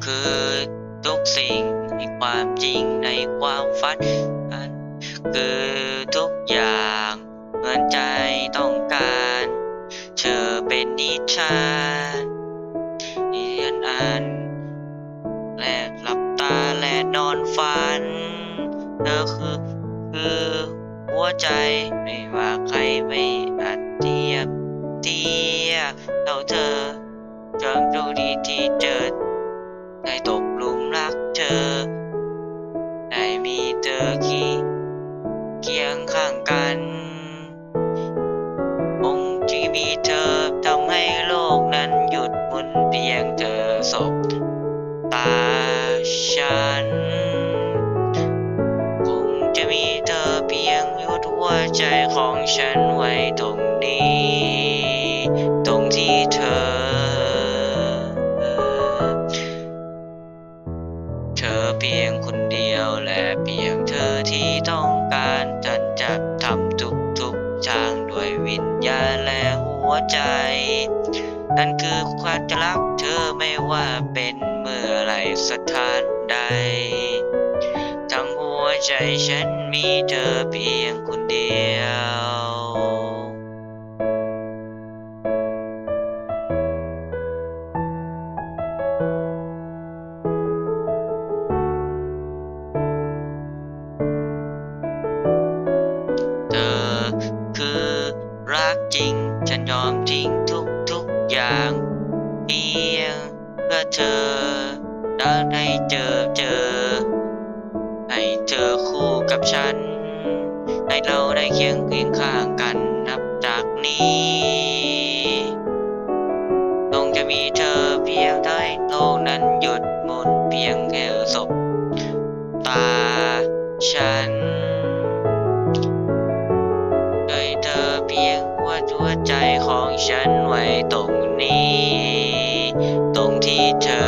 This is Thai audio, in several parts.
คือทุกสิ่งในความจริงในความฝันคือทุกอย่างเหมือนใจต้องการเธอเป็นนิทานเรียนอ่านและหลับตาและนอนฝันเธอคือหัวใจไม่ว่าใครไม่อาจเทียบเทียบเท่าเธอจงโชคดีที่เจอได้ตกหลุมรักเธอได้มีเธอเคียงข้างกันคงที่มีเธอทำให้โลกนั้นหยุดหมุนเพียงเธอสบตาฉันคงจะมีเธอเพียงหยุดหัวใจของฉันไว้ตรงนี้ตรงที่เธอเพียงคนเดียวและเพียงเธอที่ต้องการฉันจะทำทุกทางด้วยวิญญาณและหัวใจนั่นคือความจะรักเธอไม่ว่าเป็นเมื่อไรสถานใดทั้งหัวใจฉันมีเธอเพียงคนเดียวคือรักจริงฉันยอมทิ้งทุกอย่างเพียงเพื่อเธอได้ให้เจอให้เธอคู่กับฉันให้เราได้เคียงข้างกันนับจากนี้ต้องจะมีเธอเพียงเท่าให้โลกนั้นหยุดหมุนเพียงแค่สบตาฉันเธอเพียงหัวใจของฉันไว้ตรงนี้ตรงที่เธอ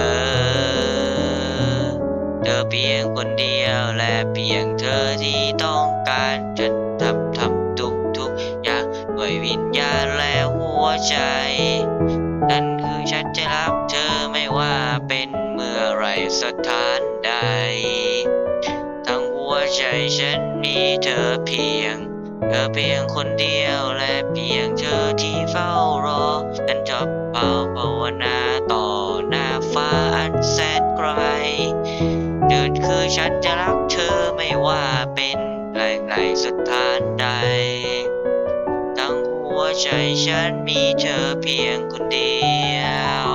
เพียงคนเดียวและเพียงเธอที่ต้องการจะทำทุกอย่างด้วยวิญญาณและหัวใจนั่นคือฉันจะรักเธอไม่ว่าเป็นเมื่อไรสถานใดทั้งหัวใจฉันมีเธอเพียงคนเดียวและเพียงเธอที่เฝ้ารอฉันจะภาวนาต่อหน้าฟ้าอันแสนไกลเดินคือฉันจะรักเธอไม่ว่าเป็นไหนสถานใดทั้งหัวใจฉันมีเธอเพียงคนเดียว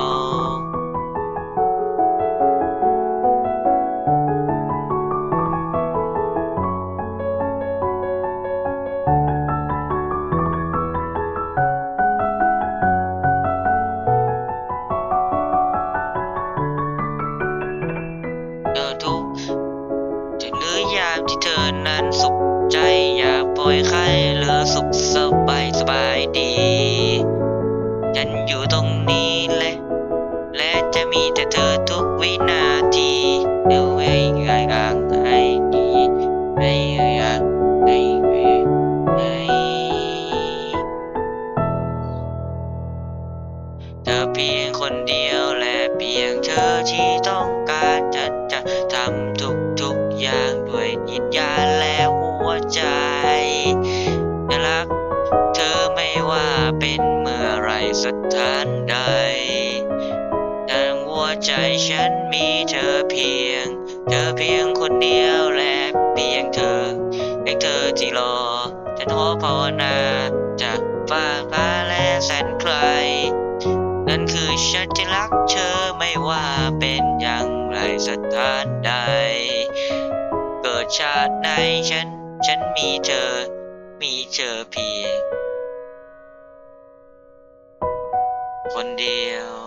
หรือยามที่เธอนั้นสุขใจอยากปล่อยใครเหลือสุขสบายดีฉันอยู่ตรงนี้และจะมีแต่เธอทุกวินาทีเดี๋ยวให้ดีให้เธอเพียงคนเดียวและเพียงเธอที่ต้องการฉันจะทำทุกอย่างด้วยวิญญาณและหัวใจจะรักเธอไม่ว่าเป็นเมื่อไรสถานใดแต่หัวใจฉันมีเธอเพียงคนเดียวและเพียงเธอที่รอฉันขอภาวนาจากฟ้าและแสนไกลนั่นคือฉันจะรักเธอไม่ว่าเป็นอย่างไรสถานใดเกิดชาติไหนฉันมีเธอเพียงคนเดียว